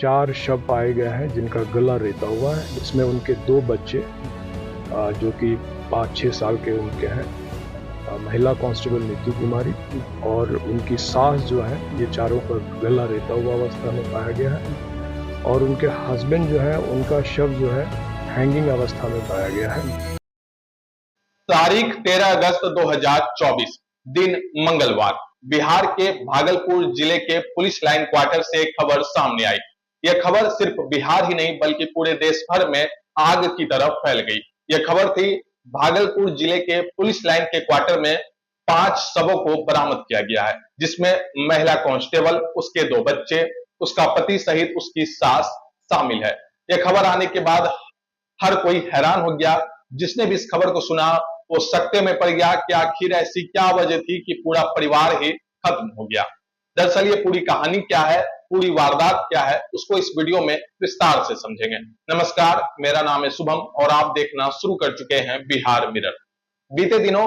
4 शव पाए गए हैं जिनका गला रेता हुआ है। इसमें उनके 2 बच्चे जो कि 5-6 साल के उनके हैं, महिला कांस्टेबल नीतू कुमारी और उनकी सास जो है, ये चारों का गला रेता हुआ अवस्था में पाया गया है और उनके हस्बैंड जो है उनका शव जो है हैंगिंग अवस्था में पाया गया है। तारीख 13 अगस्त 2024 दिन मंगलवार बिहार के भागलपुर जिले के पुलिस लाइन क्वार्टर से एक खबर सामने आई। यह खबर सिर्फ बिहार ही नहीं बल्कि पूरे देश भर में आग की तरफ फैल गई। यह खबर थी भागलपुर जिले के पुलिस लाइन के क्वार्टर में 5 शवों को बरामद किया गया है, जिसमें महिला कांस्टेबल, उसके 2 बच्चे, उसका पति सहित उसकी सास शामिल है। यह खबर आने के बाद हर कोई हैरान हो गया। जिसने भी इस खबर को सुना वो सकते में पड़ गया कि आखिर ऐसी क्या वजह थी कि पूरा परिवार ही खत्म हो गया। दरअसल ये पूरी कहानी क्या है, पूरी वारदात क्या है, उसको इस वीडियो में विस्तार से समझेंगे। नमस्कार, मेरा नाम है शुभम और आप देखना शुरू कर चुके हैं बिहार मिरर। बीते दिनों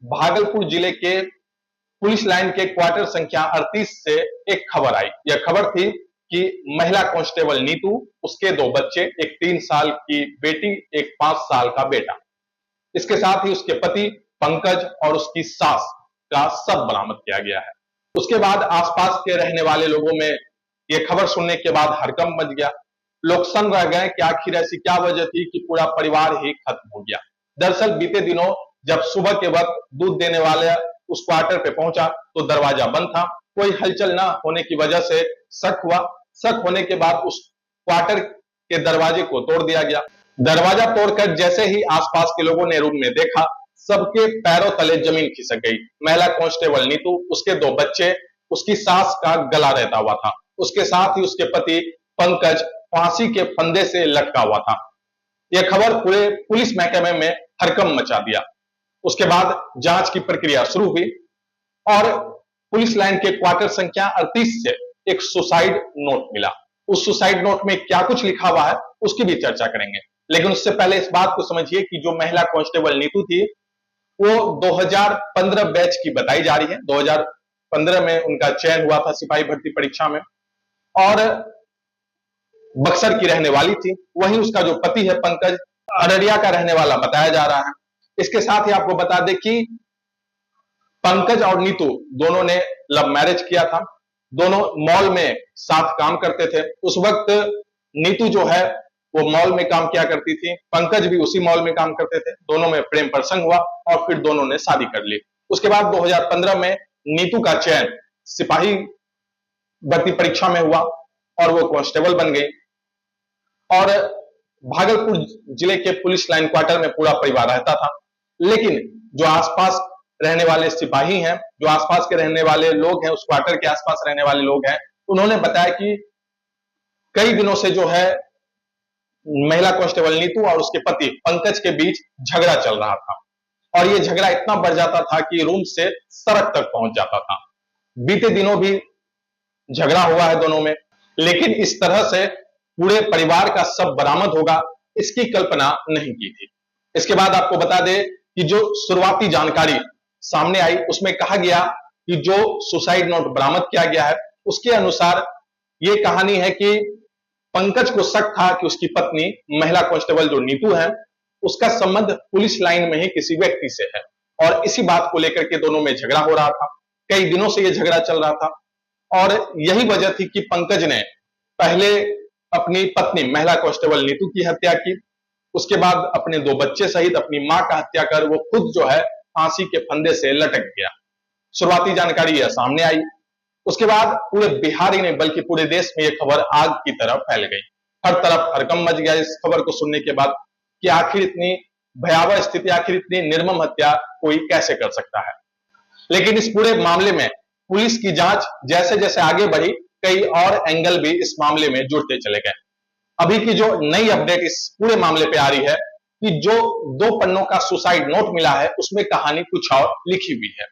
भागलपुर जिले के पुलिस लाइन के क्वार्टर संख्या 38 से एक खबर आई। यह खबर थी कि महिला कांस्टेबल नीतू, उसके 2 बच्चे, एक 3 साल की बेटी, एक 5 साल का बेटा, इसके साथ ही उसके पति पंकज और उसकी सास का शव बरामद किया गया है। उसके बाद आसपास के रहने वाले लोगों में यह खबर सुनने के बाद हड़कंप मच गया। लोग सन रह गए कि आखिर ऐसी क्या वजह थी कि पूरा परिवार ही खत्म हो गया। दरअसल बीते दिनों जब सुबह के वक्त दूध देने वाले उस क्वार्टर पे पहुंचा तो दरवाजा बंद था। कोई हलचल न होने की वजह से शक हुआ। शक होने के बाद उस क्वार्टर के दरवाजे को तोड़ दिया गया। दरवाजा तोड़कर जैसे ही आसपास के लोगों ने रूम में देखा, सबके पैरों तले जमीन खिसक गई। महिला कांस्टेबल नीतू, उसके 2 बच्चे, उसकी सास का गला रहता हुआ था, उसके साथ ही उसके पति पंकज फांसी के फंदे से लटका हुआ था। यह खबर पूरे पुलिस महकमे में हड़कंप मचा दिया। उसके बाद जांच की प्रक्रिया शुरू हुई और पुलिस लाइन के क्वार्टर संख्या 38 से एक सुसाइड नोट मिला। उस सुसाइड नोट में क्या कुछ लिखा हुआ है उसकी भी चर्चा करेंगे, लेकिन उससे पहले इस बात को समझिए कि जो महिला कांस्टेबल नीतू थी वो 2015 बैच की बताई जा रही है। 2015 में उनका चयन हुआ था सिपाही भर्ती परीक्षा में और बक्सर की रहने वाली थी। वहीं उसका जो पति है पंकज, अररिया का रहने वाला बताया जा रहा है। इसके साथ ही आपको बता दें कि पंकज और नीतू दोनों ने लव मैरिज किया था। दोनों मॉल में साथ काम करते थे। उस वक्त नीतू जो है वो मॉल में काम किया करती थी, पंकज भी उसी मॉल में काम करते थे। दोनों में प्रेम प्रसंग हुआ और फिर दोनों ने शादी कर ली। उसके बाद 2015 में नीतू का चयन सिपाही भर्ती परीक्षा में हुआ और वो कांस्टेबल बन गई और भागलपुर जिले के पुलिस लाइन क्वार्टर में पूरा परिवार रहता था। लेकिन जो आसपास रहने वाले सिपाही हैं, जो आसपास के रहने वाले लोग हैं, उस क्वार्टर के आसपास रहने वाले लोग हैं, उन्होंने बताया कि कई दिनों से जो है महिला कांस्टेबल नीतू और उसके पति पंकज के बीच झगड़ा चल रहा था और यह झगड़ा इतना बढ़ जाता था कि रूम से सड़क तक पहुंच जाता था। बीते दिनों भी झगड़ा हुआ है दोनों में, लेकिन इस तरह से पूरे परिवार का शव बरामद होगा इसकी कल्पना नहीं की थी। इसके बाद आपको बता दें कि जो शुरुआती जानकारी सामने आई उसमें कहा गया कि जो सुसाइड नोट बरामद किया गया है उसके अनुसार यह कहानी है कि पंकज को शक था कि उसकी पत्नी महिला कांस्टेबल जो नीतू है उसका संबंध पुलिस लाइन में ही किसी व्यक्ति से है और इसी बात को लेकर के दोनों में झगड़ा हो रहा था। कई दिनों से यह झगड़ा चल रहा था और यही वजह थी कि पंकज ने पहले अपनी पत्नी महिला कांस्टेबल नीतू की हत्या की, उसके बाद अपने 2 बच्चे सहित अपनी मां का हत्या कर वो खुद जो है फांसी के फंदे से लटक गया। शुरुआती जानकारी यह सामने आई। उसके बाद पूरे बिहार ही नहीं बल्कि पूरे देश में यह खबर आग की तरह फैल गई। हर तरफ हड़कंप मच गया इस खबर को सुनने के बाद कि आखिर इतनी भयावह स्थिति, आखिर इतनी निर्मम हत्या कोई कैसे कर सकता है। लेकिन इस पूरे मामले में पुलिस की जांच जैसे जैसे आगे बढ़ी, कई और एंगल भी इस मामले में जुड़ते चले गए। अभी की जो नई अपडेट इस पूरे मामले पे आ रही है कि जो 2 पन्नों का सुसाइड नोट मिला है उसमें कहानी कुछ और लिखी हुई है।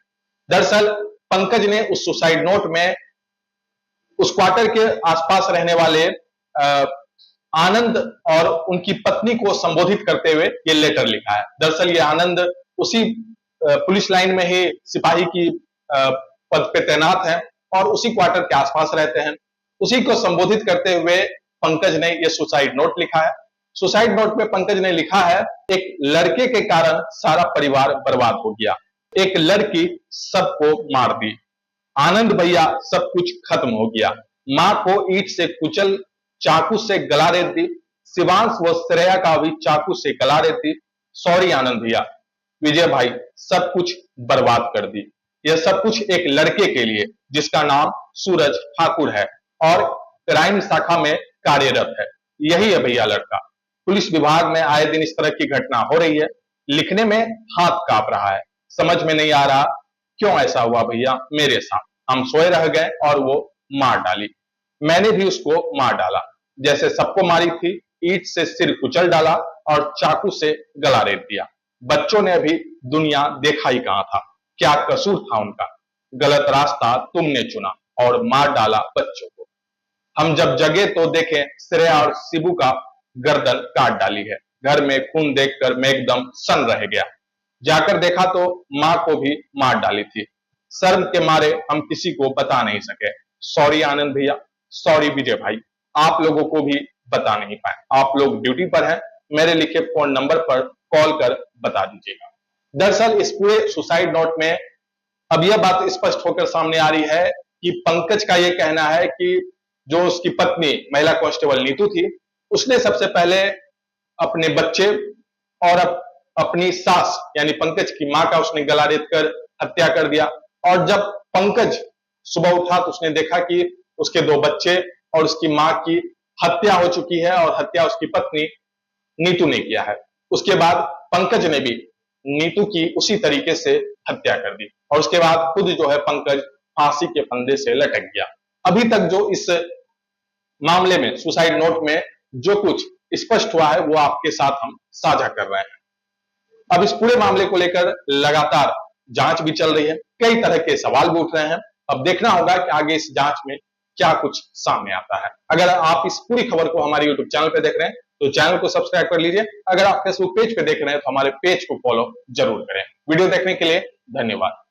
दरअसल पंकज ने उस सुसाइड नोट में उस क्वार्टर के आसपास रहने वाले आनंद और उनकी पत्नी को संबोधित करते हुए ये लेटर लिखा है। दरअसल ये आनंद उसी पुलिस लाइन में ही सिपाही की पद पे तैनात हैं और उसी क्वार्टर के आसपास रहते हैं। उसी को संबोधित करते हुए पंकज ने यह सुसाइड नोट लिखा है। सुसाइड नोट में पंकज ने लिखा है, एक लड़के के कारण सारा परिवार बर्बाद हो गया, एक लड़की सबको मार दी, आनंद भैया सब कुछ खत्म हो गया, मां को ईंट से कुचल चाकू से गला रेत दी, शिवांश व श्रेया का भी चाकू से गला रेत दी, सॉरी आनंद भैया, विजय भाई सब कुछ बर्बाद कर दी। यह सब कुछ एक लड़के के लिए जिसका नाम सूरज ठाकुर है और क्राइम शाखा में कार्यरत है। यही है भैया लड़का। पुलिस विभाग में आए दिन इस तरह की घटना हो रही है, लिखने में हाथ कांप रहा है, समझ में नहीं आ रहा क्यों ऐसा हुआ भैया मेरे साथ। हम सोए रह गए और वो मार डाली, मैंने भी उसको मार डाला, जैसे सबको मारी थी, ईंट से सिर कुचल डाला और चाकू से गला रेत दिया। बच्चों ने अभी दुनिया देखा ही कहां था, क्या कसूर था उनका, गलत रास्ता तुमने चुना और मार डाला बच्चों को। हम जब जगे तो देखे श्रेया और शिबू का गर्दन काट डाली है। घर में खून देखकर मैं एकदम सन्न रह गया। जाकर देखा तो मां को भी मार डाली थी। शर्म के मारे हम किसी को बता नहीं सके। सॉरी आनंद भैया, सॉरी विजय भाई, आप लोगों को भी बता नहीं पाए। आप लोग ड्यूटी पर हैं, मेरे लिखे फोन नंबर पर कॉल कर बता दीजिएगा। दरअसल इस पूरे सुसाइड नोट में अब यह बात स्पष्ट होकर सामने आ रही है कि पंकज का यह कहना है कि जो उसकी पत्नी महिला कांस्टेबल नीतू थी, उसने सबसे पहले अपने बच्चे और अपनी सास यानी पंकज की मां का उसने गला रेत कर हत्या कर दिया। और जब पंकज सुबह उठा तो उसने देखा कि उसके 2 बच्चे और उसकी मां की हत्या हो चुकी है और हत्या उसकी पत्नी नीतू ने किया है। उसके बाद पंकज ने भी नीतू की उसी तरीके से हत्या कर दी और उसके बाद खुद जो है पंकज फांसी के फंदे से लटक गया। अभी तक जो इस मामले में सुसाइड नोट में जो कुछ स्पष्ट हुआ है वो आपके साथ हम साझा कर रहे हैं। अब इस पूरे मामले को लेकर लगातार जांच भी चल रही है, कई तरह के सवाल भी उठ रहे हैं। अब देखना होगा कि आगे इस जांच में क्या कुछ सामने आता है। अगर आप इस पूरी खबर को हमारे यूट्यूब चैनल पर देख रहे हैं तो चैनल को सब्सक्राइब कर लीजिए। अगर आप फेसबुक पेज पे देख रहे हैं तो हमारे पेज को फॉलो जरूर करें। वीडियो देखने के लिए धन्यवाद।